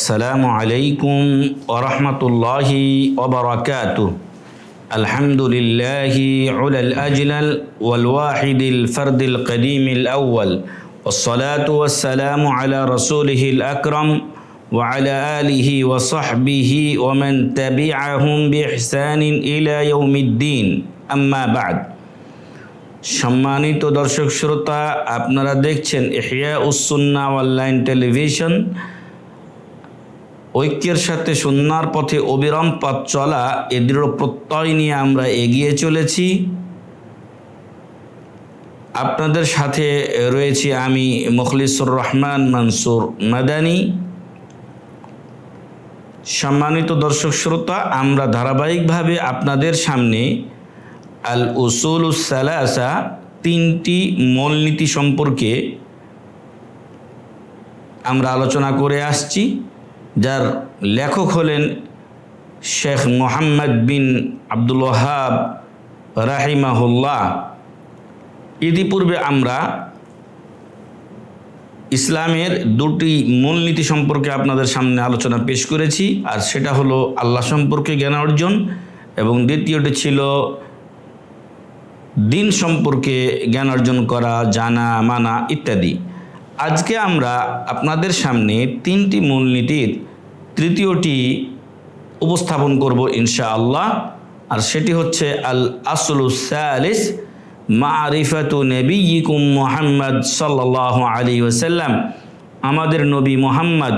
السلام عليكم ورحمة الله وبركاته. الحمد لله على الأجلل والواحد الفرد القديم الأول، والصلاة والسلام على رسوله الأكرم وعلى آله وصحبه ومن تبعهم بإحسان إلى يوم الدين. أما بعد. সম্মানিত দর্শক শ্রোতা, আপনারা দেখছেন ইহয়া উস-সুন্নাহ অনলাইন টেলিভিশন। ঐক্যের সাথে সুন্নাহর পথে অবিরাম পথ চলা এ দৃঢ় প্রত্যয় নিয়ে আমরা এগিয়ে চলেছি। আপনাদের সাথে রয়েছি আমি মুখলিসুর রহমান মানসুর মাদানী। সম্মানিত দর্শক শ্রোতা, আমরা ধারাবাহিকভাবে আপনাদের সামনে আল উসুলুস সালাসা, তিনটি মূলনীতি সম্পর্কে আমরা আলোচনা করে আসছি, যার লেখক হলেন শেখ মোহাম্মদ বিন আব্দুল ওয়াহাব রাহিমাহুল্লাহ। ইতিপূর্বে আমরা ইসলামের দুটি মূলনীতি সম্পর্কে আপনাদের সামনে আলোচনা পেশ করেছি, আর সেটা হলো আল্লাহ সম্পর্কে জ্ঞান অর্জন, এবং দ্বিতীয়টি ছিল দিন সম্পর্কে জ্ঞান অর্জন করা, জানা, মানা ইত্যাদি। আজকে আমরা আপনাদের সামনে তিনটি মূলনীতির তৃতীয়টি উপস্থাপন করব ইনশাআল্লাহ, আর সেটি হচ্ছে আল আসলুস সালিস মারিফাতু নবিয়িকুম মুহাম্মদ সাল্লাল্লাহু আলাইহি ওয়াসাল্লাম। আমাদের নবী মুহাম্মদ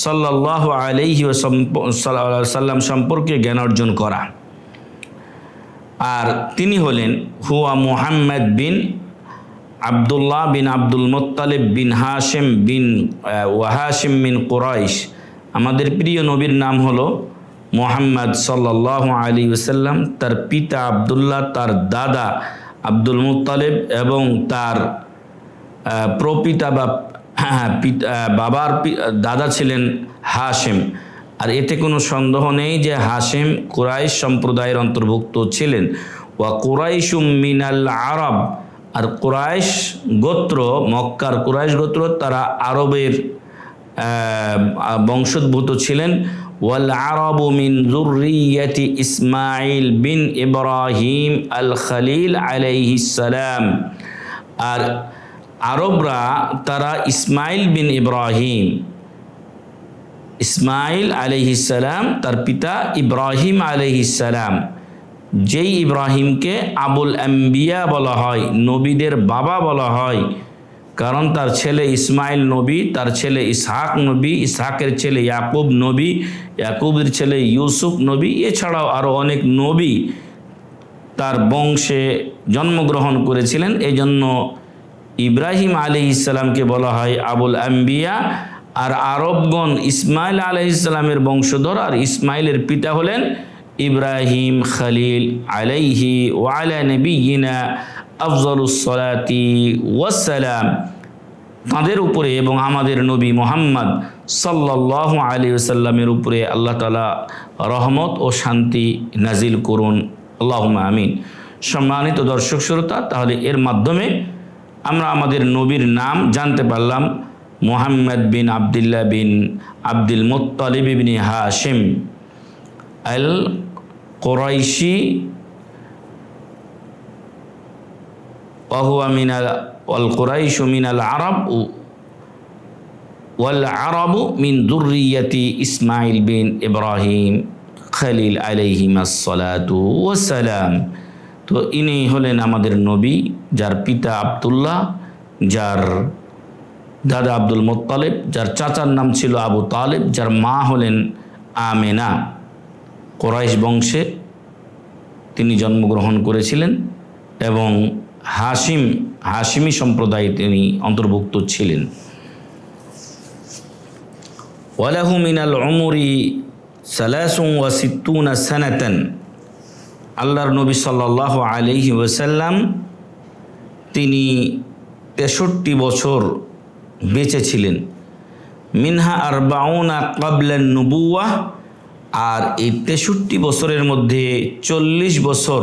সাল্লাল্লাহু আলাইহি ওয়াসাল্লাম সম্পর্কে জ্ঞান অর্জন করা। আর তিনি হলেন হুয়া মুহাম্মদ বিন আবদুল্লাহ বিন আব্দুল মুত্তালিব বিন হাশিম বিন ওয়াহাশিম বিন কুরাইশ। আমাদের প্রিয় নবীর নাম হলো মুহাম্মদ সাল্লাল্লাহু আলাইহি ওয়াসাল্লাম। তার পিতা আবদুল্লাহ, তার দাদা আব্দুল মুত্তালিব, এবং তার প্রপিতা বা বাবার দাদা ছিলেন হাশিম। আর এতে কোনো সন্দেহ নেই যে হাশিম কুরাইশ সম্প্রদায়ের অন্তর্ভুক্ত ছিলেন। ওয়া কুরাইশুম মিনাল আরব, আর কুরাইশ গোত্র, মক্কার কুরাইশ গোত্র, তারা আরবের বংশোদ্ভূত ছিলেন। ওয়াল আরবু মিন যুররিয়াতি ইসমাইল বিন ইব্রাহিম আল খলিল আলাইহিস সালাম। আর আরবরা তারা ইসমাইল বিন ইসমাইল আলাইহিস সালাম, তার পিতা ইব্রাহিম আলাইহিস সালাম, যেই ইব্রাহিমকে আবুল আম্বিয়া বলা হয়, নবীদের বাবা বলা হয়, কারণ তার ছেলে ইসমাইল নবী, তার ছেলে ইসহাক নবী, ইসহাকের ছেলে ইয়াকুব নবী, ইয়াকুবের ছেলে ইউসুফ নবী, এছাড়াও আরও অনেক নবী তার বংশে জন্মগ্রহণ করেছিলেন। এই জন্য ইব্রাহিম আলাইহিস সালামকে বলা হয় আবুল আম্বিয়া। আর আরবগণ ইসমাইল আলাইহিস সালামের বংশধর, আর ইসমাইলের পিতা হলেন ইব্রাহিম খলিল আলাইহি ওয়া আলা নবিয়িনা আফজালুস সালাতি ওয়াস সালাম। তাদের উপরে এবং আমাদের নবী মুহাম্মদ সাল্লাল্লাহু আলাইহি ওয়াসাল্লামের উপরে আল্লাহ তাআলা রহমত ও শান্তি নাজিল করুন, আল্লাহুম্মা আমিন। সম্মানিত দর্শক শ্রোতা, তাহলে এর মাধ্যমে আমরা আমাদের নবীর নাম জানতে পারলাম, মুহাম্মদ বিন আবদুল্লাহ বিন আব্দুল মুত্তালিব ইবনে হাশিম আল কুরাইশি, ওয়াহুয়া মিনাল ওয়াল কুরাইশু মিনাল আরব ওয়াল আরবু মিন যুররিয়াতি ইসমাইল বিন ইব্রাহিম খলিল আলাইহিমাস সালাতু ওয়াস সালাম। তো ইনি হলেন আমাদের নবী, যার পিতা আব্দুল্লাহ, যার দাদা আব্দুল মুত্তালিব, যার চাচার নাম ছিল আবু তালিব, যার মা হলেন আমেনা। কুরাইশ বংশে তিনি জন্মগ্রহণ করেছিলেন এবং হাশিমি সম্প্রদায়ে তিনি অন্তর্ভুক্ত ছিলেন। ওয়ালাহু মিনাল উমরি সালাসুন ওয়া সিত্তুনা সানাতান। আল্লাহর নবী সাল্লাল্লাহু আলাইহি ওয়াসাল্লাম তিনি 63 বছর বেঁচে ছিলেন। মিনহা আরবাউনা ক্বাবলান নুবুওয়াহ, আর এই 63 বছরের মধ্যে 40 বছর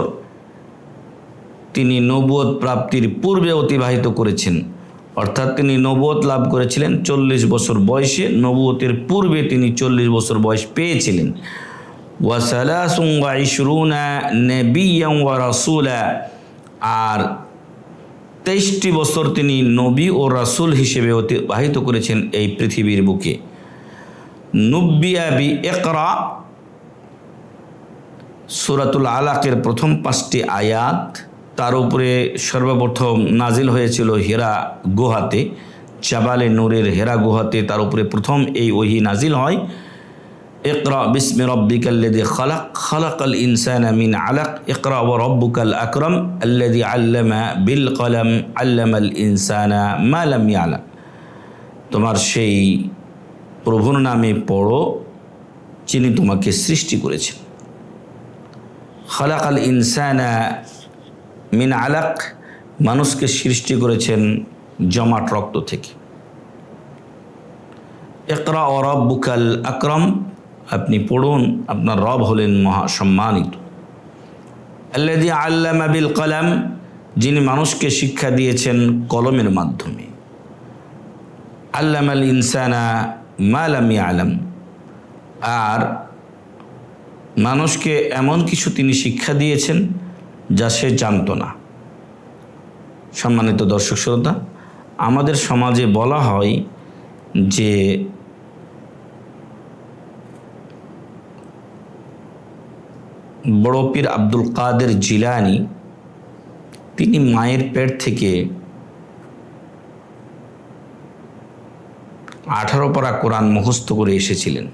তিনি নবুয়ত প্রাপ্তির পূর্বে অতিবাহিত করেছেন। অর্থাৎ তিনি নবুয়ত লাভ করেছিলেন 40 বছর বয়সে। নবুয়তের পূর্বে তিনি 40 বছর বয়স পেয়েছিলেন। ওয়া সালাসুন ওয়া ইশরুনা নাবিয়্যান ওয়া রাসূলা, আর 23টি বছর তিনি নবী ও রাসূল হিসেবে অতিবাহিত করেছেন এই পৃথিবীর বুকে। নুব্বিয়া বি ইকরা, সূরাতুল আলাকের প্রথম 5টি আয়াত, তার উপরে সর্বপ্রথম নাজিল হয়েছিল হেরা গুহাতে, জাবালে নূরের হেরা গুহাতে তার উপরে প্রথম এই ওহী নাজিল হয়। ইকরা বিসমি রাব্বিকাল্লাযী খালাক, খালাকাল ইনসানা মিন আলাক, ইকরা ওয়া রাব্বুকাল আকরাম আল্লাযী আল্লামা বিল কলম আল্লামাল ইনসানা মা লাম ইয়ালাম। তোমার সেই প্রভুর নামে পড়ো যিনি তোমাকে সৃষ্টি করেছেন। খালাকাল ইনসানা মিন আলাক, মানুষকে সৃষ্টি করেছেন জমাট রক্ত থেকে। ইকরা ওয়া রাব্বুকাল আকরাম, আপনি পড়ুন, আপনার রব হলেন মহাসম্মানিত। আল্লাযী আল্লামা বিল কলম, যিনি মানুষকে শিক্ষা দিয়েছেন কলমের মাধ্যমে। আল্লামাল ইনসানা মা লাম ইয়ালাম, আর মানুষকে এমন কিছু তিনি শিক্ষা দিয়েছেন যা সে জানত না। সম্মানিত দর্শক শ্রোতা, আমাদের সমাজে বলা হয় যে বড় পীর আব্দুল কাদের জিলানী তিনি মায়ের পেট থেকে 18 পারা কোরআন মুখস্থ করে এসেছিলেন।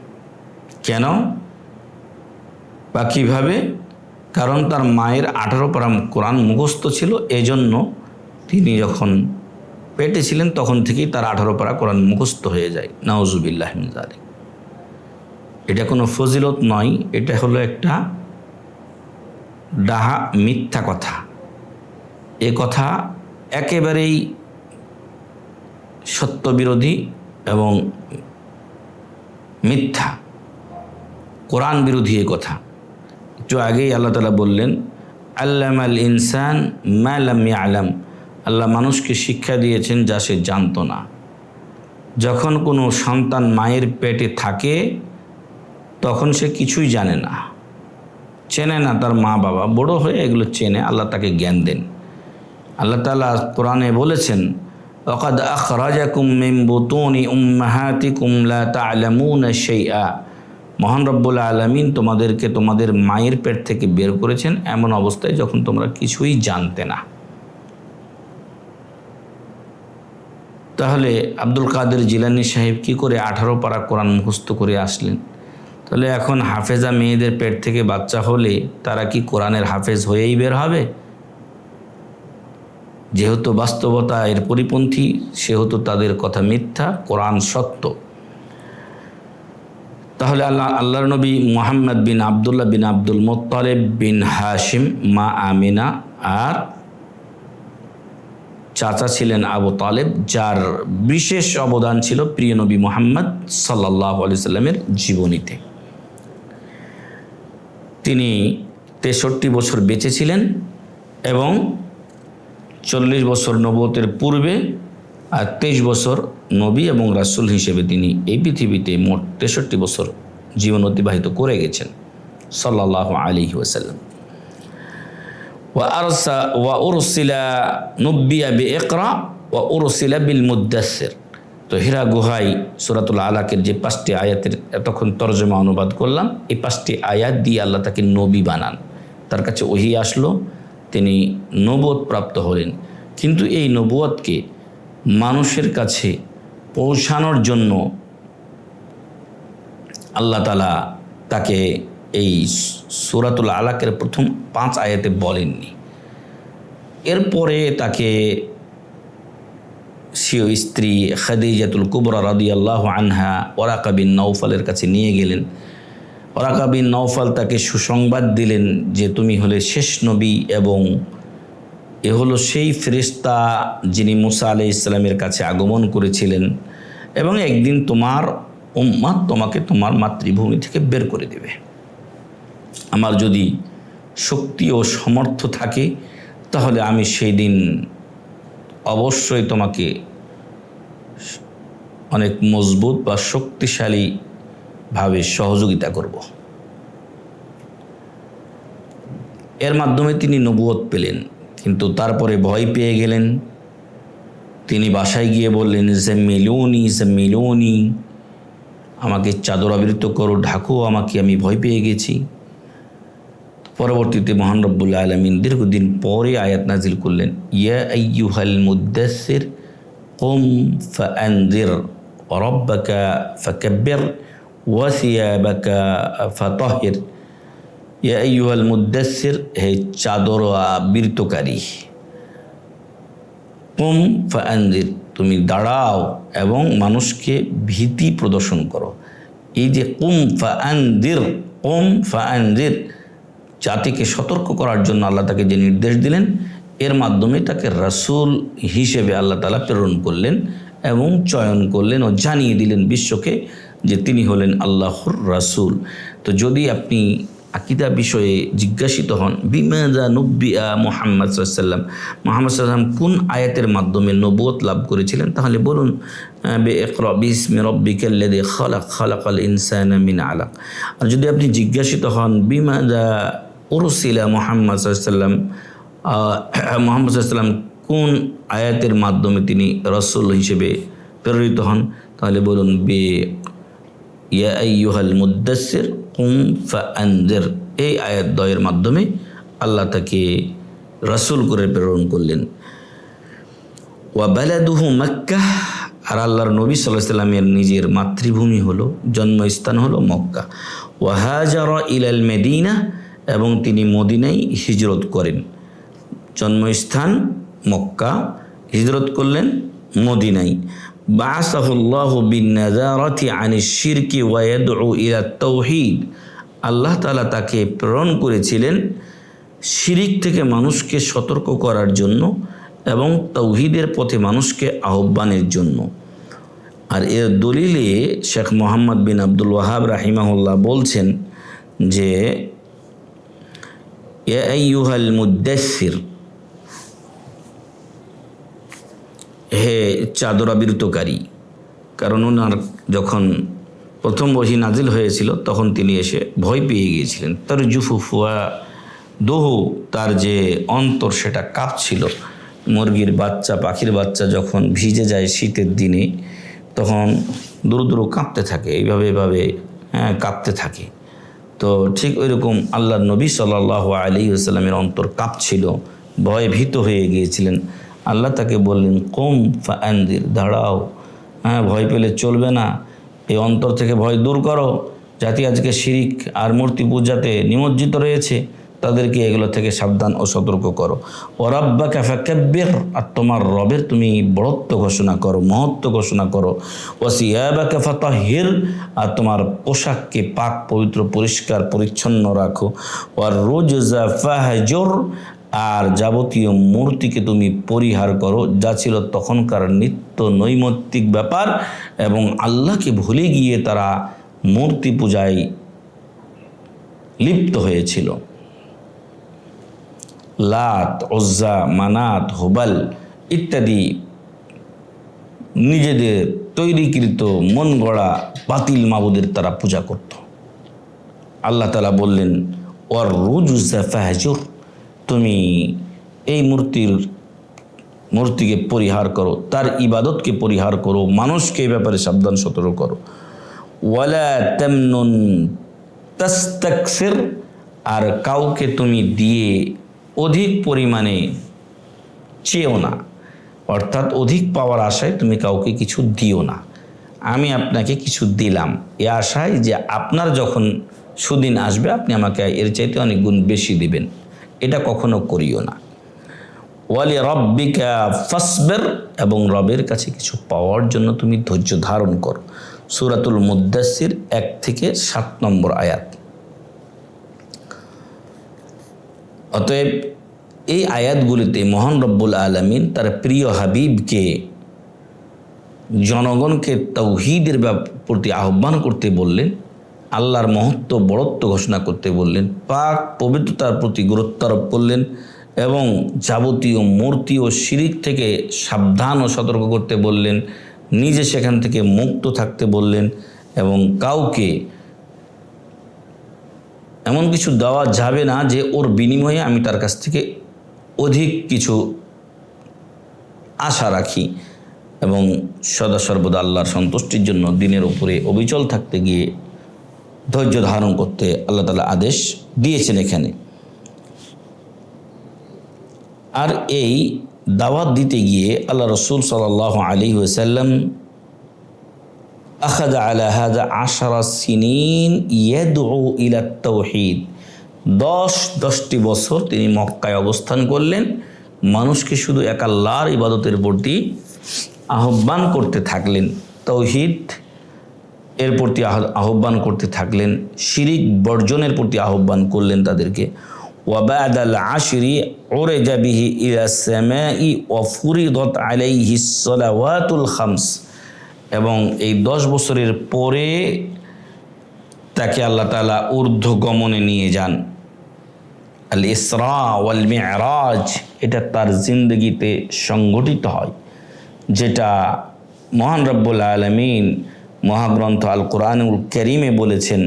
কেন বা কীভাবে? কারণ তার মায়ের 18 পারা কোরআন মুখস্থ ছিল, এজন্য তিনি যখন পেটে ছিলেন তখন থেকেই তার 18 পারা কোরআন মুখস্থ হয়ে যায়। নাউজুবিল্লাহ মিন যালিক। এটা কোনো ফজিলত নয়, এটা হলো একটা ডাহা মিথ্যা কথা। এ কথা একেবারেই সত্যবিরোধী এবং মিথ্যা, কোরআন বিরোধী এ কথা। একটু আগেই আল্লাহ তাআলা বললেন আল্লামাল ইনসান মা লাম ইয়ালাম, আল্লাহ মানুষকে শিক্ষা দিয়েছেন যা সে জানতো না। যখন কোনো সন্তান মায়ের পেটে থাকে তখন সে কিছুই জানে না, চেনে না তার মা বাবা। বড় হয়ে এগুলো চেনে, আল্লাহ তাকে জ্ঞান দেন। আল্লাহ তাআলা কোরআনে বলেছেন ওয়াকাদ আখরাজাকুম মিন বুতুনি উম্মাহাতিকুম লা তা'লামুনা শাইআ, মহান রব্বুল আলামিন তোমাদেরকে তোমাদের মায়ের পেট থেকে বের করেছেন এমন অবস্থায় যখন তোমরা কিছুই জানতে না। তাহলে আব্দুল কাদের জিলানী সাহেব কি করে 18 পারা কোরআন মুখস্থ করে আসলেন? তাহলে এখন হাফেজা মেয়েদের পেট থেকে বাচ্চা হলে তারা কি কোরআনের হাফেজ হয়েই বের হবে? যেহেতু বাস্তবতা এর পরিপন্থী, সেহেতু তাদের কথা মিথ্যা, কোরআন সত্য। তাহলে আল্লাহর নবী মুহাম্মদ বিন আবদুল্লাহ বিন আব্দুল মুত্তালিব বিন হাশিম, মা আমিনা, আর চাচা ছিলেন আবু তালেব, যার বিশেষ অবদান ছিল প্রিয় নবী মুহাম্মদ সাল্লাল্লাহু আলাইহি সাল্লামের জীবনীতে। তিনি 63 বছর বেঁচে ছিলেন এবং 40 বছর নবুয়তের পূর্বে আর 23 বছর নবী এবং রাসূল হিসেবে তিনি এই পৃথিবীতে মোট 63 বছর জীবন অতিবাহিত করে গেছেন সাল্লাল্লাহু আলাইহি ওয়াসাল্লাম। ওয়া উরসিলা নুব্বিয়া বিইকরা ওয়া উরসিলা বিল মুদ্দাসসির। তো হীরা গুহায় সূরাতুল আলাকের যে 5টি আয়াতের এতক্ষণ তরজমা অনুবাদ করলাম, এই 5টি আয়াত দিয়ে আল্লাহ তাকে নবী বানান। তার কাছে ওহী আসলো, তিনি নবুয়ত প্রাপ্ত হলেন। কিন্তু এই নবুয়তকে মানুষের কাছে পৌঁছানোর জন্য আল্লাহ তাআলা তাকে এই সূরাতুল আলাকের প্রথম 5 আয়াতে বলেননি। এরপরে তাকে স্বীয় স্ত্রী খাদিজাতুল কুবরা রাদিয়াল্লাহু আনহা ওয়ারাকা বিন নওফালের কাছে নিয়ে গেলেন। ওয়ারাকা বিন নওফাল তাকে সুসংবাদ দিলেন যে তুমি হলে শেষ নবী এবং এ হলো সেই ফেরেশতা যিনি মুসা আলাইহিস সালামের কাছে আগমন করেছিলেন, এবং একদিন তোমার উম্মত তোমাকে তোমার মাতৃভূমি থেকে বের করে দেবে। আমার যদি শক্তি ও সামর্থ্য থাকে তাহলে আমি সেই দিন অবশ্যই তোমাকে অনেক মজবুত বা শক্তিশালীভাবে সহযোগিতা করব। এর মাধ্যমে তিনি নবুয়ত পেলেন, কিন্তু তারপরে ভয় পেয়ে গেলেন। তিনি বাসায় গিয়ে বললেন, জাম্মিলুনি, আমাকে চাদর আবৃত করো, ঢাকো আমাকে, আমি ভয় পেয়ে গেছি। পরবর্তীতে মহান রব্বুল আলামিন দীর্ঘদিন পরে আয়াত নাজিল করলেন, ইয়া আইয়ুহাল মুদ্দাসসির কুম ফাআনজির রাব্বাকা ফাকাব্বির ওয়া সিয়াবাকা ফাতাহির। ইয়া আইয়ুহাল মুদ্দাসসির, হে চাদর আবৃতকারী, কুম ফাআনজির, তুমি দাঁড়াও এবং মানুষকে ভীতি প্রদর্শন করো। এই যে কুম ফাআনজির, জাতিকে সতর্ক করার জন্য আল্লাহ তাকে যে নির্দেশ দিলেন, এর মাধ্যমে তাকে রাসূল হিসেবে আল্লাহ তাআলা প্রেরণ করলেন এবং চয়ন করলেন ও জানিয়ে দিলেন বিশ্বকে যে তিনি হলেন আল্লাহর রাসূল। তো যদি আপনি আকিদা বিষয়ে জিজ্ঞাসিত হন, বিমাযা নুব্বিআ মুহাম্মদ সাল্লাল্লাহু আলাইহি ওয়াসাল্লাম, মুহাম্মদ সাল্লাল্লাহু আলাইহি ওয়াসাল্লাম কোন আয়াতের মাধ্যমে নবুয়ত লাভ করেছিলেন, তাহলে বলুন ইকরা বিসমি রাব্বিকাল্লাযী খালাক, খালাকাল ইনসানা মিন আলাক। আর যদি আপনি জিজ্ঞাসিত হন বিমাযা উরসিলা মুহাম্মদ সাল্লাল্লাহু আলাইহি ওয়াসাল্লাম, মুহাম্মদ সাল্লাল্লাহু আলাইহি ওয়াসাল্লাম কোন আয়াতের মাধ্যমে তিনি রাসূল হিসেবে প্রেরিত হন, তাহলে বলুন ইয়া আইয়ুহাল মুদ্দাসসির কুম ফাআনজির, এই আয়াত দ্বয়ের মাধ্যমে আল্লাহ তাকে রাসূল করে প্রেরণ করলেন। ওয়া বালাদুহু মক্কা, আর আল্লাহর নবী সাল্লাল্লাহু আলাইহি ওয়াসাল্লামের নিজের মাতৃভূমি হলো, জন্মস্থান হলো মক্কা। ওয়া হাজারা ইলাল মদিনা, এবং তিনি মদিনায় হিজরত করেন। জন্মস্থান মক্কা, হিজরত করলেন মদিনায়। বাআসাহুল্লাহু বিন-নাযারাতি আনিশ শিরকি ওয়া ইয়াদউ ইলা তাওহীদ, আল্লাহ তাআলা তাকে প্রেরণ করেছিলেন শিরিক থেকে মানুষকে সতর্ক করার জন্য এবং তাওহীদের পথে মানুষকে আহ্বানের জন্য। আর এর দলিলে শেখ মোহাম্মদ বিন আব্দুল ওয়াহাব রাহিমাহুল্লাহ বলছেন যে ইয়া আইয়ুহাল মুদ্দাসসির, হে চাদর আবৃতকারী, কারণ ওনার যখন প্রথম ওহী নাজিল হয়েছিল তখন তিনি এসে ভয় পেয়ে গিয়েছিলেন। তার জুফুফুয়া দোহু, তার যে অন্তর সেটা কাঁপছিল। মুরগির বাচ্চা, পাখির বাচ্চা যখন ভিজে যায় শীতের দিনে, তখন দ্রুত দ্রুত কাঁপতে থাকে, এইভাবে কাঁপতে থাকে। তো ঠিক ওইরকম আল্লাহর নবী সাল্লাল্লাহু আলাইহি ওয়াসাল্লামের অন্তর কাঁপছিল, ভয়ে ভীত হয়ে গিয়েছিলেন। আল্লাহ তাকে বললেন কুম ফাআনজির, দাঁড়াও, ভয় পেলে চলবে না, এই অন্তর থেকে ভয় দূর করো। জাতি আজকে শিরিক আর মূর্তি পূজাতে নিমজ্জিত রয়েছে, তাদেরকে এগুলো থেকে সাবধান ও সতর্ক করো। ও রাব্বাকা ফাকাব্বির, আর তোমার রবের তুমি বড়ত্ব ঘোষণা করো, মহত্ব ঘোষণা করো। ও সিয়াবাকা ফাতাহির, আর তোমার পোশাককে পাক পবিত্র পরিষ্কার পরিচ্ছন্ন রাখো। ওয়ার রুজজা ফাহজুর, আর যাবতীয় মূর্তিকে তুমি পরিহার করো, যা ছিল তখনকার নিত্য নৈমিত্তিক ব্যাপার, এবং আল্লাহকে ভুলে গিয়ে তারা মূর্তি পূজায় লিপ্ত হয়েছিল। লাত, উজ্জা, মানাত, হুবাল ইত্যাদি নিজেদের তৈরিকৃত মন গড়া বাতিল মাবুদের তারা পূজা করত। আল্লাহ তাআলা বললেন ওয়ার রুজজা ফাহজুর, তুমি এই মূর্তিকে পরিহার করো, তার ইবাদতকে পরিহার করো, মানুষকে এই ব্যাপারে সাবধান সতর্ক করো। ওয়ালা তামনুন তাস্তাকসির, আর কাউকে তুমি দিয়ে অধিক পরিমাণে চেয়েও না, অর্থাৎ অধিক পাওয়ার আশায় তুমি কাউকে কিছু দিও না। আমি আপনাকে কিছু দিলাম এ আশায় যে আপনার যখন সুদিন আসবে আপনি আমাকে এর চাইতে অনেক গুণ বেশি দিবেন, এটা কখনো করিও না। ওয়ালি রাব্বিকা ফাসবির, এবং রবের কাছে কিছু পাওয়ার জন্য তুমি ধৈর্য ধারণ করো। সূরাতুল মুদ্দাসসির 1 থেকে 7 নম্বর আয়াত। অতএব এই আয়াতগুলিতে মহান রব্বুল আলামিন তার প্রিয় হাবিবকে জনগণকে তাওহীদের প্রতি আহ্বান করতে বললেন, আল্লাহর মহত্ব বড়ত্ব ঘোষণা করতে বললেন, পাক পবিত্রতার প্রতি গুরুত্ব আরোপ করলেন, এবং যাবতীয় মূর্তি ও শিরিক থেকে সাবধান ও সতর্ক করতে বললেন, নিজে সেখান থেকে মুক্ত থাকতে বললেন এবং কাউকে এমন কিছু দেওয়া যাবে না যে ওর বিনিময়ে আমি তার কাছ থেকে অধিক কিছু আশা রাখি, এবং সদা সর্বদা আল্লাহর সন্তুষ্টির জন্য দিনের উপরে অবিচল থাকতে গিয়ে ধৈর্য ধারণ করতে আল্লাহ তাআলা আদেশ দিয়েছেন এখানে। আর এই দাওয়াত দিতে গিয়ে আল্লাহ রসুল সাল্লাল্লাহু আলাইহি ওয়াসাল্লাম আখাযা আলা হাযা 10 সিনিন ইয়াদউ ইলা তাওহীদ, 10টি বছর তিনি মক্কায় অবস্থান করলেন, মানুষকে শুধু এক আল্লাহর ইবাদতের প্রতি আহ্বান করতে থাকলেন, তাওহীদ এর প্রতি আহ্বান করতে থাকলেন, শিরিক বর্জনের প্রতি আহ্বান করলেন তাদেরকে। ওয়া বাদাল আশরি উরজা বিহি ইলা সামাই ওয়া ফুরিদাত আলাইহিস সালাওয়াতুল খামস, এবং এই 10 বছরের পরে তাকে আল্লাহ তাআলা ঊর্ধ্বগমনে নিয়ে যান। আল ইসরা ওয়াল মি'রাজ, এটা তার জিন্দগিতে সংঘটিত হয়, যেটা মহান রব্বুল আলামিন মহাগ্রন্থ আল কোরআনুল কারীমে বলেছেন,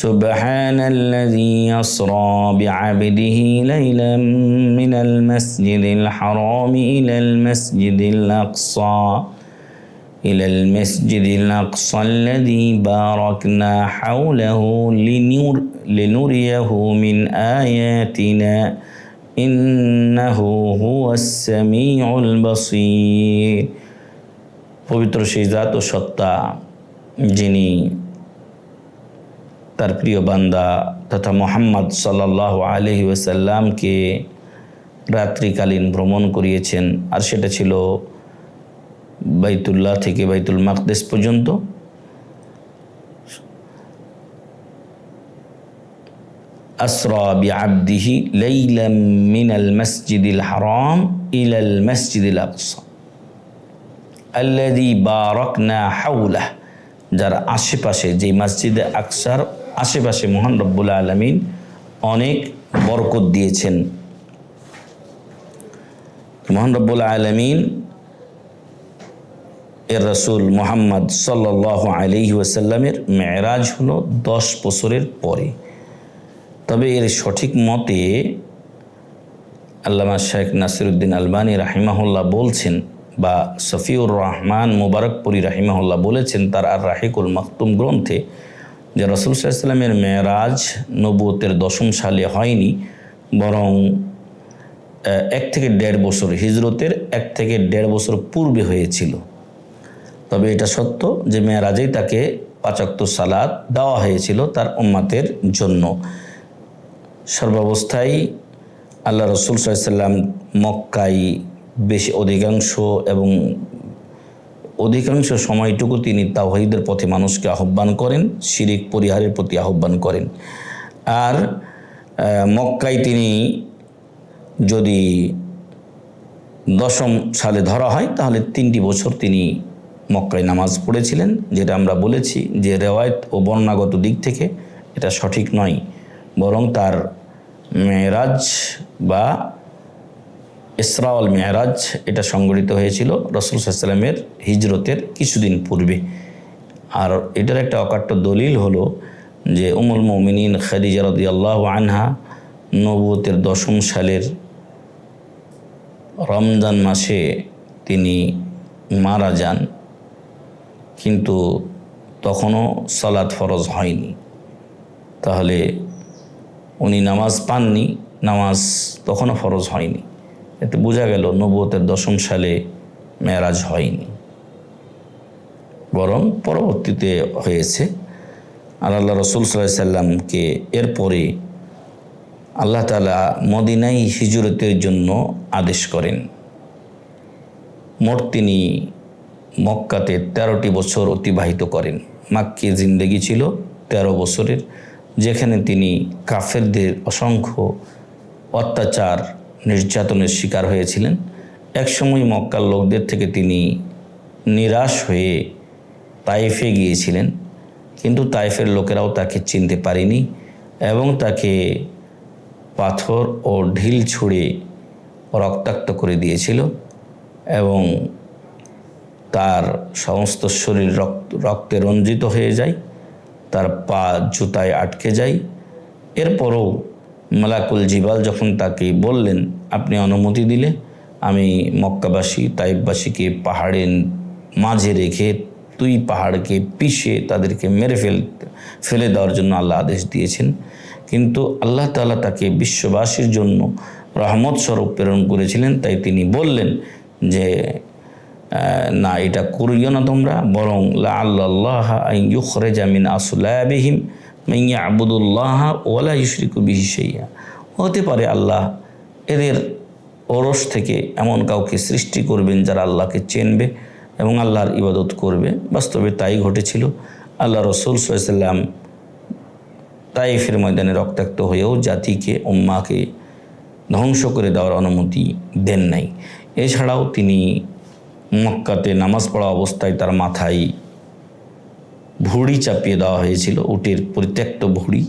সুবহানাল্লাযী আসরা বিআবদিহি লাইলাম মিনাল মাসজিদিল হারামি ইলাল মাসজিদিল আকসা আল্লাযী বারাকনা হাওলাহু লিনুরিয়াহু মিন আয়াতিনা ইন্নাহু হুয়াস সামিউল বাসীর। পবিত্র সেই জাত ও সত্তা যিনি তার প্রিয় বান্দা তথা মুহাম্মদ সাল্লাল্লাহু আলাইহি ওয়াসাল্লামকে রাত্রিকালীন ভ্রমণ করিয়েছেন, আর সেটা ছিল বাইতুল্লাহ থেকে বাইতুল মাকদিস পর্যন্ত। আসরা বিআবদিহি লাইলাম মিনাল মাসজিদিল হারাম ইলাল মাসজিদিল আকসা আল্লাযী বারাকনা হাওলাহ, যার আশেপাশে, যে মসজিদে আকসার আশেপাশে মহান রব্বুল আলামিন অনেক বরকত দিয়েছেন। মহান রব্বুল আলামিন এর রাসূল মুহাম্মদ সাল্লাল্লাহু আলাইহি ওয়াসাল্লামের মেরাজ হলো 10 বছরের পরে। তবে এর সঠিক মতে আল্লামা শেখ নাসিরউদ্দিন আলবানী রাহিমাহুল্লাহ বলছেন, বা সফিউর রহমান মুবারকপুরি রাহিমাহুল্লাহ বলেছেন তার আর রাহিকুল মাকতুম গ্রন্থে, যে রাসূল সাল্লাল্লাহু আলাইহি ওয়াসাল্লামের মেরাজ নবুয়তের 10ম সালে হয়নি, বরং 1 থেকে 1.5 বছর, হিজরতের 1 থেকে 1.5 বছর পূর্বে হয়েছিল। তবে এটা সত্য যে মেরাজেই তাকে 5 ওয়াক্ত সালাত দেওয়া হয়েছিল তার উম্মতের জন্য। সর্বাবস্থায় আল্লাহ রসুল সাল্লাল্লাহু আলাইহি ওয়াসাল্লাম মক্কায় বেশি অধিকাংশ সময়টুকু তিনি তাওহীদের পথে মানুষকে আহ্বান করেন, শিরিক পরিহারের প্রতি আহ্বান করেন। আর মক্কায় তিনি যদি 10ম সালে ধরা হয় তাহলে 3টি বছর তিনি মক্কায় নামাজ পড়েছিলেন, যেটা আমরা বলেছি যে রেওয়ায়েত ও বর্ণনাগত দিক থেকে এটা সঠিক নয়, বরং তার মেরাজ বা ইসরা ওয়াল মি'রাজ এটা সংঘটিত হয়েছিল রাসূল সাল্লাল্লাহু আলাইহি ওয়াসাল্লামের হিজরতের কিছুদিন পূর্বে। আর এটার একটা অকাট্য দলিল হলো যে উম্মুল মুমিনিন খাদিজা রাদিয়াল্লাহু আনহা নবুয়তের 10ম সালের রমজান মাসে তিনি মারা যান, কিন্তু তখনও সালাত ফরজ হয়নি। তাহলে উনি নামাজ পাননি, নামাজ তখনও ফরজ হয়নি। এতে বোঝা গেল নবুয়তের 10ম সালে মেরাজ হয়নি, বরং পরবর্তীতে হয়েছে। আর আল্লাহ রসুল সাল্লাল্লাহু আলাইহি ওয়াসাল্লামকে এরপরে আল্লাহ তাআলা মদিনায় হিজরতের জন্য আদেশ করেন। মোট তিনি মক্কাতে 13টি বছর অতিবাহিত করেন। মাক্কি জিন্দেগি ছিল 13 বছরের, যেখানে তিনি কাফেরদের অসংখ্য অত্যাচার নির্যাতনের শিকার হয়েছিলেন। একসময় মক্কার লোকদের থেকে তিনি নিরাশ হয়ে তায়েফে গিয়েছিলেন, কিন্তু তায়েফের লোকেরাও তাকে চিনতে পারেনি এবং তাকে পাথর ও ঢিল ছুঁড়ে রক্তাক্ত করে দিয়েছিল এবং তার সমস্ত শরীর রক্তে রঞ্জিত হয়ে যায়, তার পা জুতায় আটকে যায়। এরপরও মালাকুল জিবাল যখন তাকে বললেন, আপনি অনুমতি দিলে আমি মক্কাবাসী তাইববাসীকে পাহাড়ের মাঝে রেখে তুই পাহাড়কে পিষে তাদেরকে মেরে ফেলে দেওয়ার জন্য আল্লাহ আদেশ দিয়েছেন, কিন্তু আল্লাহ তাআলা তাকে বিশ্ববাসীর জন্য রহমত স্বরূপ প্রেরণ করেছিলেন। তাই তিনি বললেন যে না, এটা করিও না তোমরা, বরং লাআল্লাল্লাহ আন ইউখরিজা মিন আসলাবিহিম মান ইয়াবুদুল্লাহ ওয়া লা ইউশরিকু বিহি শাইআ। হতে পারে আল্লাহ এদের ওরস থেকে এমন কাউকে সৃষ্টি করবেন যারা আল্লাহকে চিনবে এবং আল্লাহর ইবাদত করবে। বাস্তবে তাই ঘটেছিল। আল্লাহ রাসূল সাল্লাল্লাহু আলাইহি ওয়াসাল্লাম তাইফের ময়দানে রক্তাক্ত হয়েও জাতিকে, উম্মাকে ধ্বংস করে দেওয়ার অনুমতি দেন নাই। এছাড়াও তিনি মক্কাতে নামাজ পড়া অবস্থায় তার মাথায় ভুঁড়ি চাপিয়ে দেওয়া হয়েছিল, উটের পরিত্যক্ত ভুঁড়ি,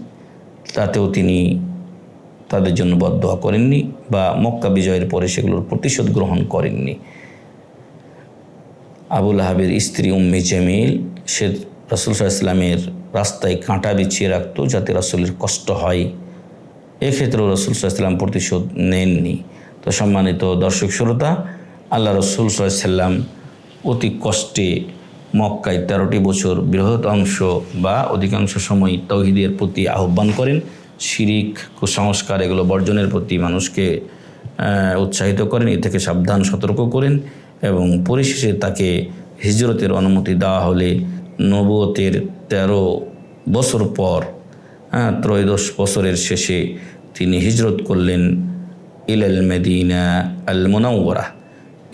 তাতেও তিনি তাদের জন্য বদদোয়া করেননি বা মক্কা বিজয়ের পরে সেগুলোর প্রতিশোধ গ্রহণ করেননি। আবু লাহাবের স্ত্রী উম্মে জামিল, সে রাসূল সাল্লাল্লাহু আলাইহি ওয়াসাল্লামের রাস্তায় কাঁটা বিছিয়ে রাখত যাতে রাসূলের কষ্ট হয়। এক্ষেত্রেও রাসূল সাল্লাল্লাহু আলাইহি ওয়াসাল্লাম প্রতিশোধ নেননি। তো সম্মানিত দর্শক শ্রোতা, আল্লাহ রাসূল সাল্লাল্লাহু আলাইহি ওয়াসাল্লাম অতি কষ্টে মক্কায় 13টি বছর বৃহৎ অংশ বা অধিকাংশ সময় তাওহীদের প্রতি আহ্বান করেন, শিরিক, কুসংস্কার এগুলো বর্জনের প্রতি মানুষকে উৎসাহিত করেন, এ থেকে সাবধান সতর্ক করেন এবং পরিশেষে তাকে হিজরতের অনুমতি দেওয়া হলে নবুয়তের 13 বছর পর 13 বছরের শেষে তিনি হিজরত করলেন ইলাল মদিনা আল মুনাওয়ারা।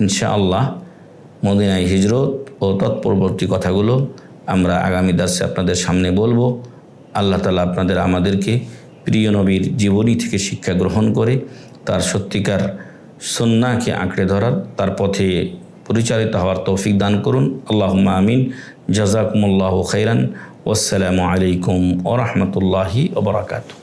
ইনশাআল্লাহ মদিনায় হিজরত ও তৎপরবর্তী কথাগুলো আমরা আগামী দার্সে আপনাদের সামনে বলবো। আল্লাহ তাআলা আমাদেরকে প্রিয় নবীর জীবনী থেকে শিক্ষা গ্রহণ করে তার সত্যিকার সুন্নাহকে আঁকড়ে ধরার, তার পথে পরিচালিত হওয়ার তৌফিক দান করুন। আল্লাহুম্মা আমিন। জাযাকুমুল্লাহু খাইরান। ওয়াসসালামু আলাইকুম ওয়া রাহমাতুল্লাহি ওয়া বারাকাতুহু।